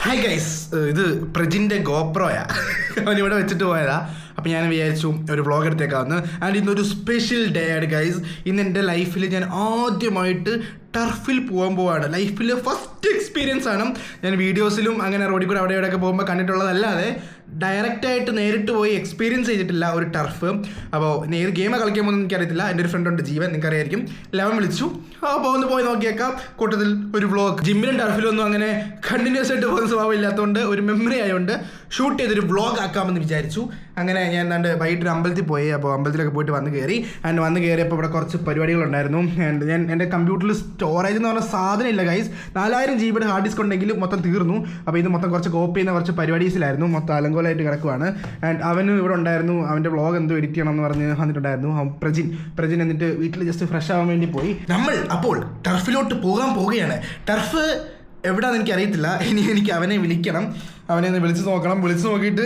Hi guys, ഇത് പ്രജിൻ്റെ ഗോപ്രോയാ. അവനിവിടെ വെച്ചിട്ട് പോയതാ. അപ്പോൾ ഞാൻ വിചാരിച്ചു ഒരു വ്ളോഗ് എടുത്തേക്കാവുന്നു. ആൻഡ് ഇന്നൊരു സ്പെഷ്യൽ ഡേ ആണ് ഗൈസ്. ഇന്ന് എൻ്റെ ലൈഫിൽ ഞാൻ ആദ്യമായിട്ട് ടർഫിൽ പോകാൻ പോവാണ്. ലൈഫിൽ ഫസ്റ്റ് എക്സ്പീരിയൻസ് ആണ്. ഞാൻ വീഡിയോസിലും അങ്ങനെ റോഡിൽ കൂടെ അവിടെ ഇവിടെയൊക്കെ പോകുമ്പോൾ കണ്ടിട്ടുള്ളതല്ലാതെ ഡയറക്റ്റായിട്ട് നേരിട്ട് പോയി എക്സ്പീരിയൻസ് ചെയ്തിട്ടില്ല ഒരു ടർഫ്. അപ്പോൾ ഏത് ഗെയിമാണ് കളിക്കാൻ പോകുന്നത് എനിക്കറിയത്തില്ല. എൻ്റെ ഒരു ഫ്രണ്ടുണ്ട് ജീവൻ, നിങ്ങൾക്കറിയായിരിക്കും. ലെവൻ വിളിച്ചു. അപ്പോൾ ഒന്ന് പോയി നോക്കിയേക്കാം. കൂട്ടത്തിൽ ഒരു വ്ളോഗ്. ജിമ്മിലും ടർഫിലൊന്നും അങ്ങനെ കണ്ടിന്യൂസ് ആയിട്ട് പോകുന്ന സ്വഭാവം ഇല്ലാത്തതുകൊണ്ട് ഒരു മെമ്മറി ആയതുകൊണ്ട് ഷൂട്ട് ചെയ്തൊരു വ്ളോഗ് ആക്കാമെന്ന് വിചാരിച്ചു. അങ്ങനെ ഞാൻ എന്താണ്ട് വൈകിട്ട് അമ്പലത്തിൽ പോയി. അപ്പോൾ അമ്പലത്തിലൊക്കെ പോയിട്ട് വന്ന് കയറി. ആൻഡ് വന്ന് കയറിയപ്പോൾ ഇവിടെ കുറച്ച് പരിപാടികളുണ്ടായിരുന്നു. ആൻഡ് ഞാൻ എൻ്റെ കമ്പ്യൂട്ടറിൽ സ്റ്റോറേജ് എന്ന് പറഞ്ഞ സാധനം ഇല്ല ഗൈസ്. 4000 GB ഹാർഡ് ഡിസ്ക് ഉണ്ടെങ്കിലും മൊത്തം തീർന്നു. അപ്പോൾ ഇത് മൊത്തം കുറച്ച് കോപ്പി ചെയ്യുന്ന കുറച്ച് പരിപാടീസിലായിരുന്നു. മൊത്തം അലങ്കോലമായിട്ട് കിടക്കുവാണ്. ആൻഡ് അവന് ഇവിടെ ഉണ്ടായിരുന്നു. അവൻ്റെ വ്ളോഗ് എന്തോ എഡിറ്റ് ചെയ്യണം എന്ന് പറഞ്ഞ് വന്നിട്ടുണ്ടായിരുന്നു. പ്രജിൻ എന്നിട്ട് വീട്ടിൽ ജസ്റ്റ് ഫ്രഷ് ആവാൻ വേണ്ടി പോയി. നമ്മൾ അപ്പോൾ ടർഫിലോട്ട് പോകാൻ പോവുകയാണ്. ടർഫ് എവിടെയാണെന്ന് എനിക്കറിയത്തില്ല. ഇനി എനിക്ക് അവനെ വിളിക്കണം. അവനെ ഒന്ന് വിളിച്ച് നോക്കണം. വിളിച്ച് നോക്കിയിട്ട്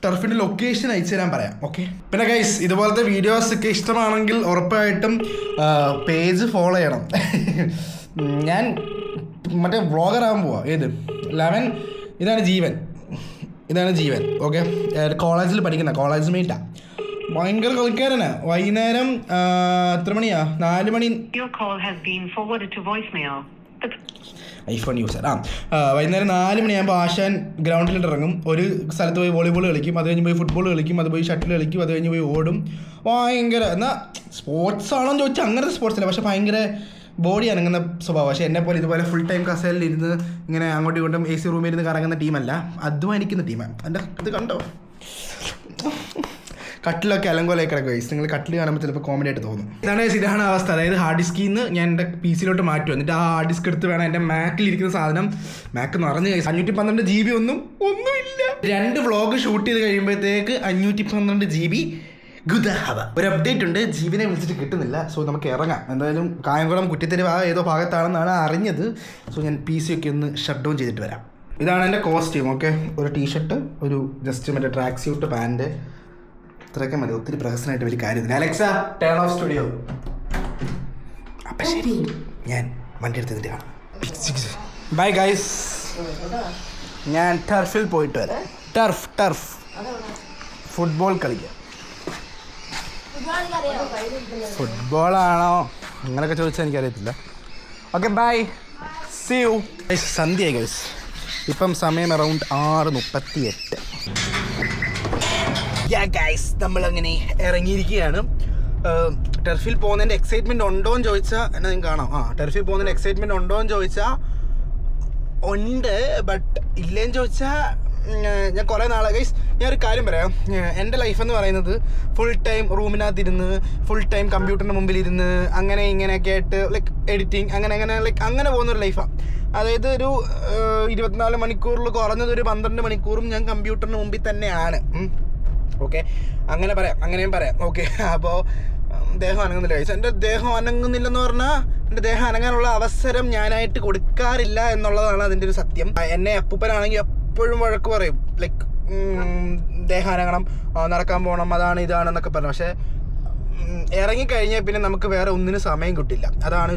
ടർഫിൻ്റെ ലൊക്കേഷൻ അയച്ചു തരാൻ പറയാം. ഓക്കെ. പിന്നെ ഗൈസ്, ഇതുപോലത്തെ വീഡിയോസൊക്കെ ഇഷ്ടമാണെങ്കിൽ ഉറപ്പായിട്ടും പേജ് ഫോളോ ചെയ്യണം. ഞാൻ മറ്റേ വ്ളോഗർ ആകാൻ പോവാം. ഏത് 11 ഇതാണ് ജീവൻ. ഓക്കെ. കോളേജിൽ പഠിക്കുന്ന കോളേജ് മേറ്റാണ്. ഭയങ്കര കളിക്കാരനാ. വൈകുന്നേരം എത്ര മണിയാ? 4 മണി. IPhone user. വൈകുന്നേരം 4 മണിയാകുമ്പോൾ ആശാൻ ഗ്രൗണ്ടിലിട്ട് ഇറങ്ങും. ഒരു സ്ഥലത്ത് പോയി വോളിബോൾ കളിക്കും, അത് കഴിഞ്ഞ് പോയി ഫുട്ബോൾ കളിക്കും, അത് പോയി ഷട്ടിൽ കളിക്കും, അത് കഴിഞ്ഞ് പോയി ഓടും. ഭയങ്കര എന്നാൽ സ്പോർട്സ് ആണോ എന്ന് ചോദിച്ചാൽ അങ്ങനത്തെ സ്പോർട്സ് അല്ല, പക്ഷേ ഭയങ്കര ബോഡി അനങ്ങുന്ന സ്വഭാവം. പക്ഷേ എന്നെപ്പോലെ ഇതുപോലെ ഫുൾ ടൈം കസേരയിൽ ഇരുന്ന് ഇങ്ങനെ അങ്ങോട്ടും ഇങ്ങോട്ടും AC റൂമിൽ ഇരുന്ന് കറങ്ങുന്ന ടീമല്ല, അധ്വാനിക്കുന്ന ടീമാണ്. എൻ്റെ ഇത് കണ്ടോ, കട്ടിലൊക്കെ അലങ്കോലൊക്കെ കിടക്കും ഗൈസ്. നിങ്ങൾ കട്ടിൽ കാണുമ്പോൾ ചിലപ്പോൾ കോമഡി ആയിട്ട് തോന്നും. ഇതാണ് അവസ്ഥ. അതായത് ഹാർഡ് ഡിസ്കിൽ നിന്ന് ഞാൻ എൻ്റെ PC-യിലോട്ട് മാറ്റും. എന്നിട്ട് ആ ഹാർഡ് ഡിസ്ക് എടുത്ത് വേണം എൻ്റെ മാക്കിലിരിക്കുന്ന സാധനം. മാക്ക് നിറഞ്ഞ് ഗൈസ്. 512 GB ഒന്നുമില്ല. 2 വ്ളോഗ് ഷൂട്ട് ചെയ്ത് കഴിയുമ്പോഴത്തേക്ക് 512 GB ഗുദഹവ. ഒരു അപ്ഡേറ്റ് ഉണ്ട്, ജീവനെ വിളിച്ചിട്ട് കിട്ടുന്നില്ല. സോ നമുക്ക് ഇറങ്ങാം. എന്തായാലും കായംകുളം കുറ്റിത്തെരുവ് ഏതോ ഭാഗത്താണെന്നാണ് അറിഞ്ഞത്. സോ ഞാൻ PC ഒക്കെ ഒന്ന് ഷട്ട് ഡൗൺ ചെയ്തിട്ട് വരാം. ഇതാണ് എൻ്റെ കോസ്റ്റ്യൂം. ഓക്കെ. ഒരു ടീഷർട്ട്, ഒരു ജസ്റ്റ് മറ്റേ ട്രാക്ക് സ്യൂട്ട്, പാൻറ്റ്, ഇത്രയൊക്കെ മതി. ഒത്തിരി പ്രഹസനമായിട്ട് വലിയ കാര്യമില്ല. Alexa, turn of studio. അപ്പം ശരി, ഞാൻ വണ്ടി എടുത്തിട്ട് കാണാം. Bye guys. ഞാൻ ടർഫിൽ പോയിട്ട് വരാം. ടർഫ് ഫുട്ബോൾ കളിക്കാം. ഫുട്ബോളാണോ അങ്ങനെയൊക്കെ ചോദിച്ചാൽ എനിക്കറിയത്തില്ല. Okay, bye, see you. സന്ധ്യയായി ഗൈസ്. ഇപ്പം സമയം അറൗണ്ട് 6:38. ഗൈസ്, നമ്മളങ്ങനെ ഇറങ്ങിയിരിക്കുകയാണ്. ടർഫിൽ പോകുന്നതിൻ്റെ എക്സൈറ്റ്മെൻറ്റ് ഉണ്ടോ എന്ന് ചോദിച്ചാൽ എന്നെ നിങ്ങൾക്ക് കാണാം. ടർഫിൽ പോകുന്നതിൻ്റെ എക്സൈറ്റ്മെൻറ്റ് ഉണ്ടോ എന്ന് ചോദിച്ചാൽ ഉണ്ട്. ബട്ട് ഇല്ലേന്ന് ചോദിച്ചാൽ ഞാൻ കുറേ നാളെ ഗൈസ്, ഞാനൊരു കാര്യം പറയാം. എൻ്റെ ലൈഫെന്ന് പറയുന്നത് ഫുൾ ടൈം റൂമിനകത്തിരുന്ന് ഫുൾ ടൈം കമ്പ്യൂട്ടറിൻ്റെ മുമ്പിലിരുന്ന് അങ്ങനെ ഇങ്ങനെയൊക്കെ ആയിട്ട് ലൈക്ക് എഡിറ്റിങ് അങ്ങനെ പോകുന്നൊരു ലൈഫാണ്. അതായത് ഒരു 24 മണിക്കൂറിൽ കുറഞ്ഞത് ഒരു 12 മണിക്കൂറും ഞാൻ കമ്പ്യൂട്ടറിന് മുമ്പിൽ തന്നെയാണ്. ഓക്കെ, അങ്ങനെയും പറയാം. ഓക്കെ. അപ്പോൾ ദേഹം അനങ്ങുന്നില്ല ഗൈസ്. എൻ്റെ ദേഹം അനങ്ങുന്നില്ലെന്ന് പറഞ്ഞാൽ എൻ്റെ ദേഹം അനങ്ങാനുള്ള അവസരം ഞാനായിട്ട് കൊടുക്കാറില്ല എന്നുള്ളതാണ് അതിൻ്റെ ഒരു സത്യം. എന്നെ അപ്പൂപ്പനാണെങ്കിൽ എപ്പോഴും വഴക്ക് പറയും, ലൈക്ക് ദേഹം അനങ്ങണം, നടക്കാൻ പോകണം, അതാണ് ഇതാണെന്നൊക്കെ പറഞ്ഞു. പക്ഷേ ഇറങ്ങിക്കഴിഞ്ഞാൽ പിന്നെ നമുക്ക് വേറെ ഒന്നിനും സമയം കിട്ടില്ല. അതാണ്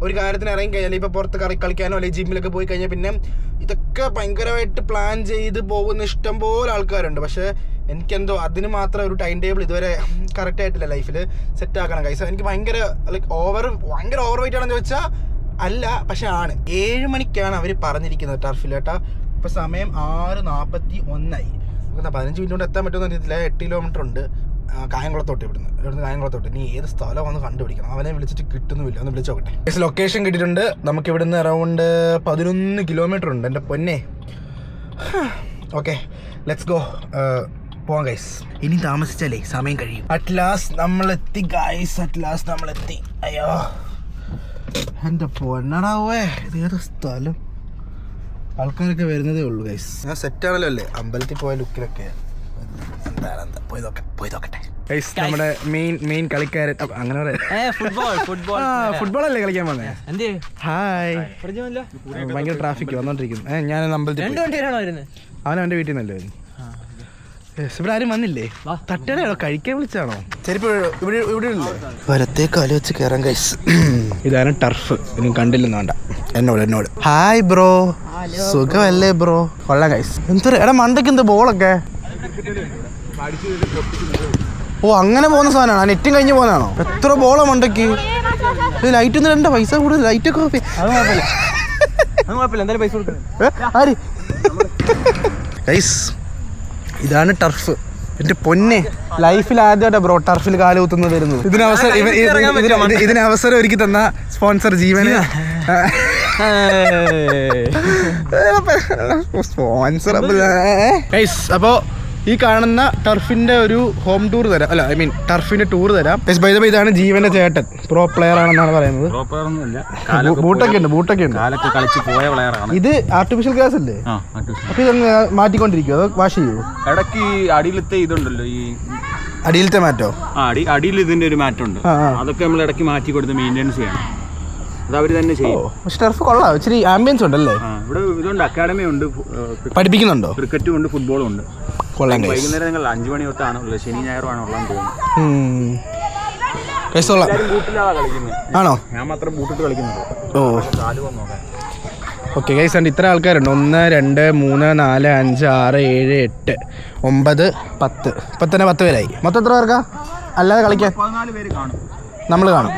ഒരു കാര്യത്തിന് ഇറങ്ങിക്കഴിഞ്ഞാൽ, ഇപ്പോൾ പുറത്ത് കളിക്കാനോ അല്ലെങ്കിൽ ജിമ്മിലൊക്കെ പോയി കഴിഞ്ഞാൽ പിന്നെ ഇതൊക്കെ ഭയങ്കരമായിട്ട് പ്ലാൻ ചെയ്ത് പോകുന്ന ഇഷ്ടംപോലെ ആൾക്കാരുണ്ട്. പക്ഷേ എനിക്കെന്തോ അതിന് മാത്രം ഒരു ടൈം ടേബിൾ ഇതുവരെ കറക്റ്റ് ആയിട്ടില്ല ലൈഫിൽ സെറ്റ് ആക്കണം ഗൈസ്. എനിക്ക് ഭയങ്കര ഭയങ്കര ഓവർ വെയിറ്റ് ആണെന്ന് ചോദിച്ചാൽ അല്ല, പക്ഷേ ആണ്. 7 മണിക്കാണ് അവർ പറഞ്ഞിരിക്കുന്നത് ടർഫിൽ കേട്ടാ. ഇപ്പോൾ സമയം 6:41. 15 മിനിറ്റ് കൊണ്ട് എത്താൻ പറ്റുമെന്ന് അറിയത്തില്ല. 8 കിലോമീറ്റർ ഉണ്ട് കായംകുളത്തോട്ട്. ഇവിടുന്ന് കായംകുളത്തോട്ട്. ഇനി ഏത് സ്ഥലം വന്ന് കണ്ടുപിടിക്കണം. അവനെ വിളിച്ചിട്ട് കിട്ടുന്നുമില്ല. ഒന്ന് വിളിച്ച് നോക്കട്ടെ. ലൊക്കേഷൻ കിട്ടിയിട്ടുണ്ട്. നമുക്ക് ഇവിടുന്ന് അറൗണ്ട് 11 കിലോമീറ്റർ ഉണ്ട്. എൻ്റെ പൊന്നെ. Okay, let's go. പോവാം ഗൈസ്. ഇനി താമസിച്ചാലേ സമയം കഴിയും. അറ്റ് ലാസ്റ്റ് നമ്മളെത്തി ഗൈസ്. നമ്മളെത്തി. അയ്യോ എൻ്റെ പൊന്നടാവേ, ഇതേത് സ്ഥലം. ആൾക്കാരൊക്കെ വരുന്നതേ ഉള്ളൂ ഗൈസ്. ഞാൻ സെറ്റാണല്ലോ അല്ലേ അമ്പലത്തിൽ പോയ ലുക്കിലൊക്കെ. എന്താ പോയി നോക്കട്ടെ ഗൈസ്. നമ്മുടെ മെയിൻ കളിക്കാരൻ അങ്ങനെ ഫുട്ബോൾ അല്ലേ കളിക്കാൻ വന്നേ? ഹായ്. ഭയങ്കര ട്രാഫിക് വന്നോണ്ടിരിക്കുന്നു. ഞാൻ അമ്പലത്തിൽ അവൻ എൻ്റെ വീട്ടിൽ നിന്നല്ലേ. ഇവിടെ ആരും വന്നില്ലേ? തട്ടണോ കഴിക്കാൻ വിളിച്ചാണോ? ചെരുപ്പ് ഇവിടെ ഇല്ലേ? വരത്തേക്ക് ആലോചിച്ച് കയറാൻ ഗൈസ്. ഇതാണ് ടർഫ്. ഇനി കണ്ടില്ലെന്ന് വേണ്ട. എന്നോട് ഹായ് ബ്രോ, സുഖമല്ലേ ബ്രോ? കൊള്ളാം ഗൈസ്. എന്തൊരു എടാ മണ്ടയ്ക്ക് എന്താ ബോളൊക്കെ? ഓ അങ്ങനെ പോകുന്ന സാധനമാണോ? നെറ്റും കഴിഞ്ഞ് പോകുന്നതാണോ? എത്ര ബോളാ മണ്ടയ്ക്ക്? ലൈറ്റ് ഒന്നും 2 പൈസ കൂടുതൽ. ലൈറ്റൊക്കെ ആര് ഗൈസ്, ഇതാണ് ടർഫ്. എൻ്റെ പൊന്നെ, ലൈഫിൽ ആദ്യമായിട്ടാണ് ബ്രോ ടർഫിൽ കാലുകുത്തുന്നത് വരുന്നത്. ഇതിന് അവസരം ഒരുക്കി തന്ന സ്പോൺസർ ജീവന് സ്പോൺസർ. അപ്പോൾ ഈ കാണുന്ന ടർഫിന്റെ ഒരു ഹോം ടൂർ തരാം, അല്ല ഐ മീൻ ടർഫിന്റെ ടൂർ തരാം. ഇതാണ് ജീവന്റെ ചേട്ടൻ, പ്രോ പ്ലെയർ ആണെന്നാണ് പറയുന്നത്. ബൂട്ടൊക്കെ ഉണ്ട്. ഇത് ആർട്ടിഫിഷ്യൽ ഗ്രാസ് അല്ലേ? അപ്പൊ ഇതൊന്ന് മാറ്റിക്കൊണ്ടിരിക്കും, അതോ വാഷ് ചെയ്യൂ? ഇടയ്ക്ക് അടിയിലത്തെ ഇതുണ്ടല്ലോ, ഈ അടിയിലത്തെ മാറ്റോ? അടിയിൽ ഇതിന്റെ ഒരു മാറ്റം ഉണ്ട്, അതൊക്കെ നമ്മൾ ഇടയ്ക്ക് മാറ്റി കൊടുത്ത് മെയിൻ്റെനൻസ് ചെയ്യണം. അത് അവർ തന്നെ ചെയ്യും. പക്ഷെ ടർഫ് കൊള്ളാം, ഇച്ചിരി ആംബിയൻസ് ഉണ്ടല്ലേ? ഇവിടെ ഇതുണ്ട്, അക്കാഡമി ഉണ്ട്, പഠിപ്പിക്കുന്നുണ്ടോ? ക്രിക്കറ്റും ഉണ്ട്, ഫുട്ബോളും ഉണ്ട്. വൈകുന്നേരങ്ങൾ 5 മണി തൊട്ടാണ് ഉള്ളത്, ശനി ഞായറും ആണ് ഉള്ളതെന്ന് തോന്നുന്നു. ആണോ? ഞാൻ മാത്രം ബൂട്ടിട്ട് കളിക്കുന്നുള്ളൂ. ഓ ഓക്കെ ഗൈസ്, ഉണ്ട് ഇത്ര ആൾക്കാരുണ്ട്. 1 2 3 4 5 6 7 8 9 10. ഇപ്പം തന്നെ 10 പേരായി. മൊത്തം എത്ര പേർക്കാ അല്ലാതെ കളിക്കാൻ? 14 പേര് കാണും. നമ്മൾ കാണും.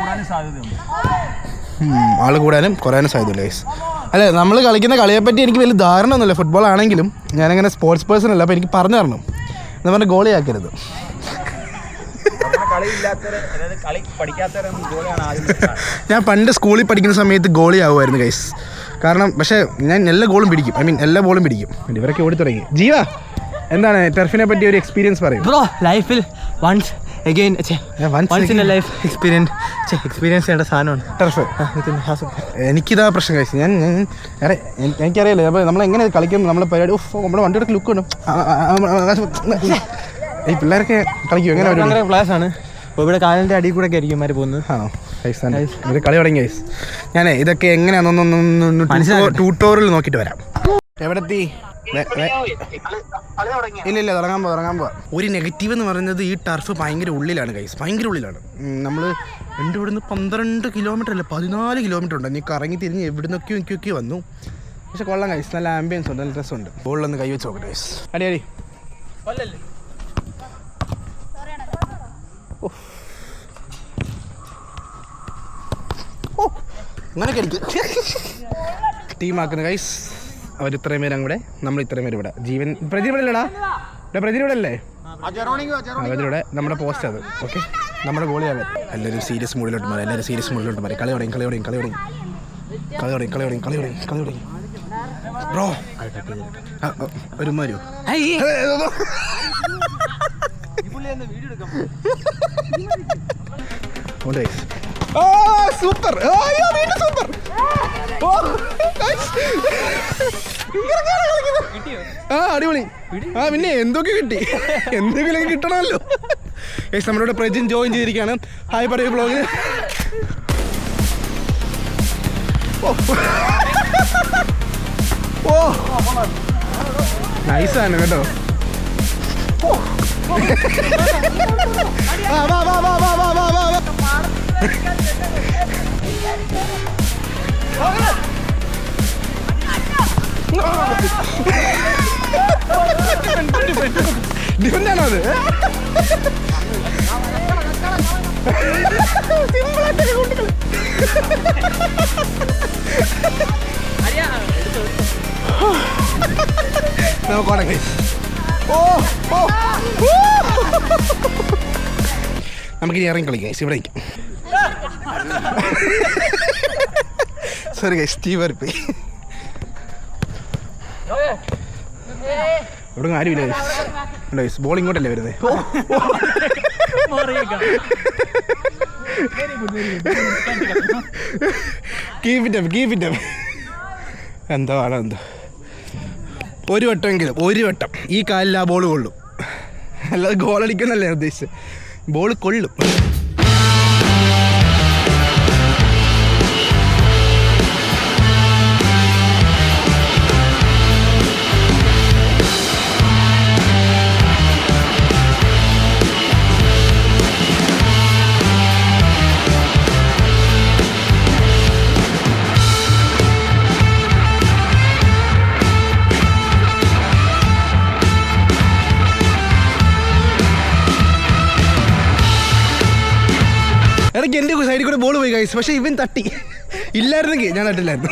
ആൾ കൂടാനും കുറയാനും സാധ്യതയില്ല ഗൈസ്. അല്ല, നമ്മൾ കളിക്കുന്ന കളിയെപ്പറ്റി എനിക്ക് വലിയ ധാരണ ഒന്നുമില്ല. ഫുട്ബോൾ ആണെങ്കിലും ഞാനങ്ങനെ സ്പോർട്സ് പേഴ്സൺ അല്ല, അപ്പോൾ എനിക്ക് പറഞ്ഞു തരണം എന്ന് പറഞ്ഞാൽ ഗോളിയാക്കരുത്. ഞാൻ പണ്ട് സ്കൂളിൽ പഠിക്കുന്ന സമയത്ത് ഗോളി ആവുമായിരുന്നു ഗൈസ്. കാരണം പക്ഷേ ഞാൻ എല്ലാ ഗോളും പിടിക്കും, ഐ മീൻ എല്ലാ ബോളും പിടിക്കും. ഇവരൊക്കെ ഓടി തുടങ്ങി. ജീവ, എന്താണ് ടർഫിനെ പറ്റി ഒരു എക്സ്പീരിയൻസ് പറയും? ബ്രോ, ലൈഫിൽ once in a life experience ചെയ്യേണ്ട സാധനമാണ് ടർഫ്. എനിക്കിതാ പ്രശ്നം കഴിച്ചു. എനിക്കറിയില്ല, അപ്പോൾ നമ്മളെങ്ങനെ കളിക്കും, നമ്മളെ പരിപാടി നമ്മുടെ വണ്ടിയുടെ ലുക്ക് ഉണ്ട്. ഈ പിള്ളേരൊക്കെ കളിക്കും എങ്ങനെ? ക്ലാസ് ആണ്. അപ്പോൾ ഇവിടെ കാലിൻ്റെ അടിയിൽ കൂടെ ഒക്കെ ആയിരിക്കും ഇവന്മാർ പോകുന്നത്. ആണോ? ഇവർ കളി തുടങ്ങി ഗൈസ്. ഞാനേ ഇതൊക്കെ എങ്ങനെയാണെന്നൊന്ന് ട്യൂട്ടോറിയൽ നോക്കിയിട്ട് വരാം. എവിടെ എത്തി? ഇല്ല, തുടങ്ങാൻ പോവാ. ഒരു നെഗറ്റീവ് എന്ന് പറയുന്നത് ഈ ടർഫ് ഭയങ്കര ഉള്ളിലാണ് ഗൈസ്, ഭയങ്കര ഉള്ളിലാണ്. നമ്മൾ എൻ്റെ ഇവിടുന്ന് 12 കിലോമീറ്റർ അല്ല 14 കിലോമീറ്റർ ഉണ്ട്. നീ കറങ്ങി തിരിഞ്ഞ് എവിടുന്നൊക്കെയോ വന്നു. പക്ഷെ കൊള്ളാം ഗൈസ്, നല്ല ആംബിയൻസ് ഉണ്ട്, നല്ല രസമുണ്ട്. ബോളിലൊന്ന് കൈ വെച്ച് നോക്കട്ടെ ഗൈസ്. അടി അങ്ങനെയൊക്കെ അടിക്കും. ടീമാക്കുന്നു ഗൈസ്. അവർ ഇത്രയും പേരും കൂടെ, നമ്മൾ ഇത്രയും പേര് ഇവിടെ. പ്രജീവ് ഇല്ലടാ, പ്രജീവ് ഇവിടെ അല്ലേ? അവരിവിടെ നമ്മുടെ പോസ്റ്റ് അത്. ഓക്കെ, നമ്മുടെ ഗോളിയാവൻ. എല്ലാവരും സീരിയസ് മൂഡിലോട്ട് മാറി. കളി തുടങ്ങി. ബ്രോ ഒരു മാരോ സൂപ്പർ, സൂപ്പർ. അടിപൊളി. പിന്നെ എന്തൊക്കെ കിട്ടി, എന്തെങ്കിലും കിട്ടണമല്ലോ. നമ്മളിവിടെ പ്രജിൻ ജോയിൻ ചെയ്തിരിക്കുകയാണ്. ഹായ് പറയൂ ബ്ലോഗ്. ഓ നൈസാണ് കേട്ടോ. ഡിഫൻഡാണോ അത്? നമുക്കിനി ഇറങ്ങി കളിക്കാം ഇവിടെ. സോറി ഗൈസ്, സ്റ്റീവ് വരപ്പേ ഇവിടെ ആരുമില്ല ഗൈസ്. ബോൾ ഇങ്ങോട്ടല്ലേ വരുന്നത്? Keep it up. എന്തോ ഒരു വട്ടം ഈ കാലിൽ ആ ബോൾ കൊള്ളും, അല്ലാതെ ഗോളടിക്കുന്നല്ലേ ഉദ്ദേശിച്ചത്. ബോൾ കൊള്ളും. നോക്കി എൻ്റെ സൈഡിൽ കൂടെ ബോൾ പോയി ഗൈസ്. പക്ഷെ ഇവൻ തട്ടി. ഇല്ലായിരുന്നെങ്കിൽ ഞാൻ തട്ടില്ലായിരുന്നു.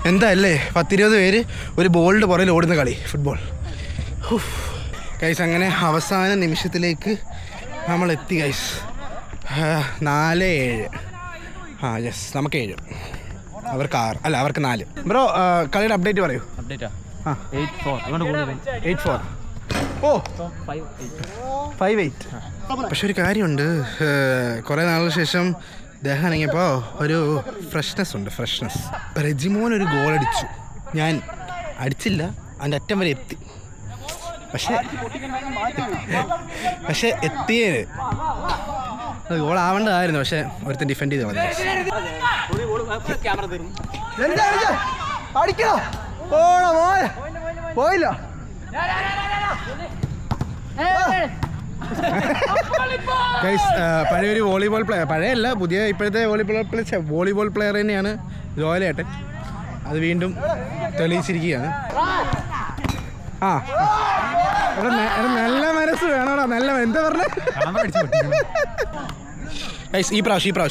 എന്താ അല്ലേ 10-20 പേര് ഒരു ബോളിൻ്റെ പുറകിൽ ഓടുന്ന കളി ഫുട്ബോൾ. ഗൈസ് അങ്ങനെ അവസാന നിമിഷത്തിലേക്ക് നമ്മൾ എത്തി ഗൈസ്. 4-7. യെസ്, നമുക്ക് 7, അവർക്ക് 6, അല്ല അവർക്ക് 4. ബ്രോ കളിയുടെ അപ്ഡേറ്റ് പറയൂ. അപ്ഡേറ്റാ? ആ 8-4. ഓ 5-8. പക്ഷെ ഒരു കാര്യമുണ്ട്, കുറേ നാളിന് ശേഷം ദേഹം അനങ്ങിയപ്പോൾ ഒരു ഫ്രഷ്നെസ് ഉണ്ട്. റെജിമോൻ ഒരു ഗോൾ അടിച്ചു, ഞാൻ അടിച്ചില്ല, അതിൻ്റെ അറ്റം വരെ എത്തി. പക്ഷെ എത്തിയത് ഗോൾ ആവേണ്ടതായിരുന്നു. പക്ഷെ ഒരുത്തൻ ഡിഫെൻഡ് ചെയ്ത് മതി. അടിക്കണോ? പോയില്ല. ഗൈസ് പഴയൊരു വോളിബോൾ പ്ലെയർ, പഴയല്ല പുതിയ ഇപ്പോഴത്തെ വോളിബോൾ പ്ലെയർ തന്നെയാണ് ജോയലേട്ടൻ. അത് വീണ്ടും തെളിയിച്ചിരിക്കുകയാണ്. ആ നല്ല മനസ്സ് വേണോടാ, നല്ല എന്താ പറഞ്ഞ ഗൈസ്. ഈ പ്രാവശ്യം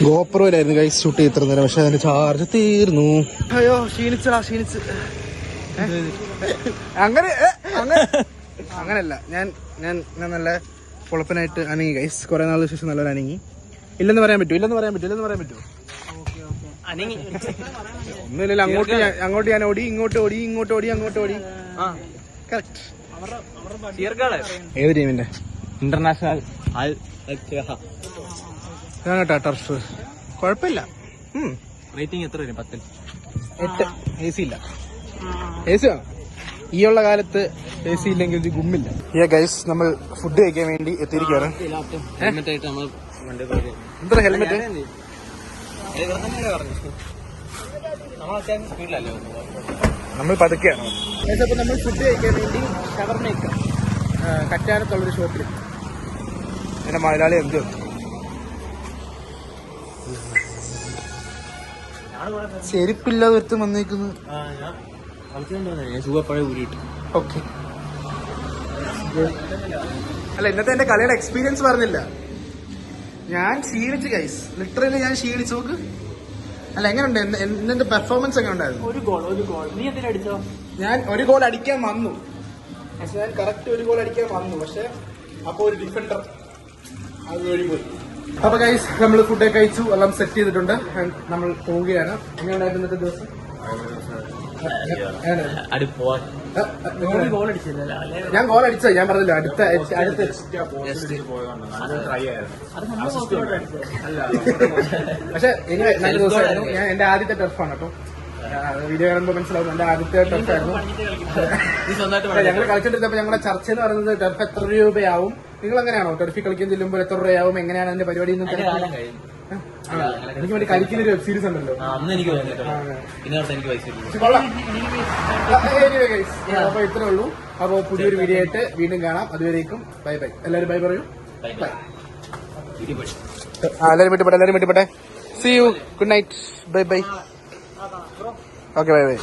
ഗോപ്രോയിലായിരുന്നു ഗൈസ് ഷൂട്ട് ചെയ്ത് ഇത്ര നേരം. പക്ഷെ അതിന്റെ ചാർജ് തീർന്നു. അയ്യോ ക്ഷീണിച്ച് അങ്ങനെയല്ല, ഞാൻ നല്ല പൊളപ്പനായിട്ട് അനങ്ങി ഗൈസ്. കുറെ നാളിന് ശേഷം നല്ലൊരു അനങ്ങി. ഇല്ലെന്ന് പറയാൻ പറ്റുമോ? ഒന്നുമില്ലല്ലോ. അങ്ങോട്ട് ഞാൻ ഓടി, ഇങ്ങോട്ട് ഓടി. കറക്റ്റ്. ഏത് ടീമിന്റെ? ഇന്റർനാഷണൽ കേട്ടോ ടർഫ്. കുഴപ്പമില്ല. റേറ്റിംഗ് എത്ര വരും? 10. 8. AC ഇല്ല. AC വേണം. ഈ ഉള്ള കാലത്ത് AC ഇല്ലെങ്കിൽ ഒരു ഗുമ്മില്ല. ഗൈസ് നമ്മൾ ഫുഡ് കഴിക്കാൻ വേണ്ടി എത്തിയിരിക്കുകയാണ്. എന്താ ഹെൽമെറ്റ്? നമ്മൾ പതുക്കെയാണ്. അപ്പൊ നമ്മൾ ഫുഡ് കഴിക്കാൻ വേണ്ടി ഷവർമയ്ക്ക് കറ്റാനത്തുള്ളൊരു ഷോപ്പിൽ എന്റെ മലയാളി എന്ത് ചെരുപ്പില്ലാതെ ഒരുത്തും വന്നേക്കുന്നു. ഓക്കെ. അല്ല, ഇന്നത്തെ എന്റെ കളിയുടെ എക്സ്പീരിയൻസ് പറഞ്ഞില്ല. ഞാൻ ക്ഷീണിച്ചു ഗൈസ്, ലിറ്ററലി ഞാൻ ക്ഷീണിച്ചു. നോക്ക്. അല്ല, എങ്ങനെയുണ്ട് ഇന്നത്തെ പെർഫോമൻസ് എങ്ങനെ ഉണ്ടായിരുന്നു? ഒരു ഗോൾ. നീ എന്തിനാ അടിച്ചോ? ഞാൻ ഒരു ഗോൾ അടിക്കാൻ വന്നു. പക്ഷെ ഞാൻ കറക്റ്റ് ഒരു ഗോൾ അടിക്കാൻ വന്നു. പക്ഷെ അപ്പൊ ഒരു ഡിഫൻഡർ അത് വഴി പോയി. അപ്പൊ ഗൈസ് നമ്മൾ ഫുഡൊക്കെ കഴിച്ചു, എല്ലാം സെറ്റ് ചെയ്തിട്ടുണ്ട്. നമ്മൾ പോവുകയാണ്. എങ്ങനെയുണ്ടായിരുന്നു ഇന്നത്തെ ദിവസം? ഞാൻ ഗോൾ അടിച്ചത് ഞാൻ പറഞ്ഞില്ല. അടുത്ത പക്ഷെ ഇനി നല്ല ദിവസമായിരുന്നു. ഞാൻ എന്റെ ആദ്യത്തെ ടർഫാണ് കേട്ടോ. വീഡിയോ കാണുമ്പോൾ മനസ്സിലാവും എന്റെ ആദ്യത്തെ ടർഫായിരുന്നു. ഞങ്ങൾ കളിച്ചോണ്ടിരുന്നപ്പോ ഞങ്ങളുടെ ചർച്ച എന്ന് പറയുന്നത് ടർഫ് എത്ര രൂപയാവും? നിങ്ങൾ എങ്ങനെയാണോ ടർഫിൽ കളിക്കാൻ ചെല്ലുമ്പോൾ എത്ര രൂപയാവും, എങ്ങനെയാണ് അതിന്റെ പരിപാടി? എനിക്ക് വേണ്ടി കളിക്കുന്ന ഒരു വെബ് സീരീസ് ഉണ്ടല്ലോ. അപ്പൊ ഇത്രേ ഉള്ളൂ. അപ്പൊ പുതിയൊരു വീഡിയോ ആയിട്ട് വീണ്ടും കാണാം. അതുവരേക്കും ബൈ. എല്ലാവരും ബൈ പറയൂ. എല്ലാവരും വിട്ടുപോട്ടെ. See you. Good night. Bye. Okay, by.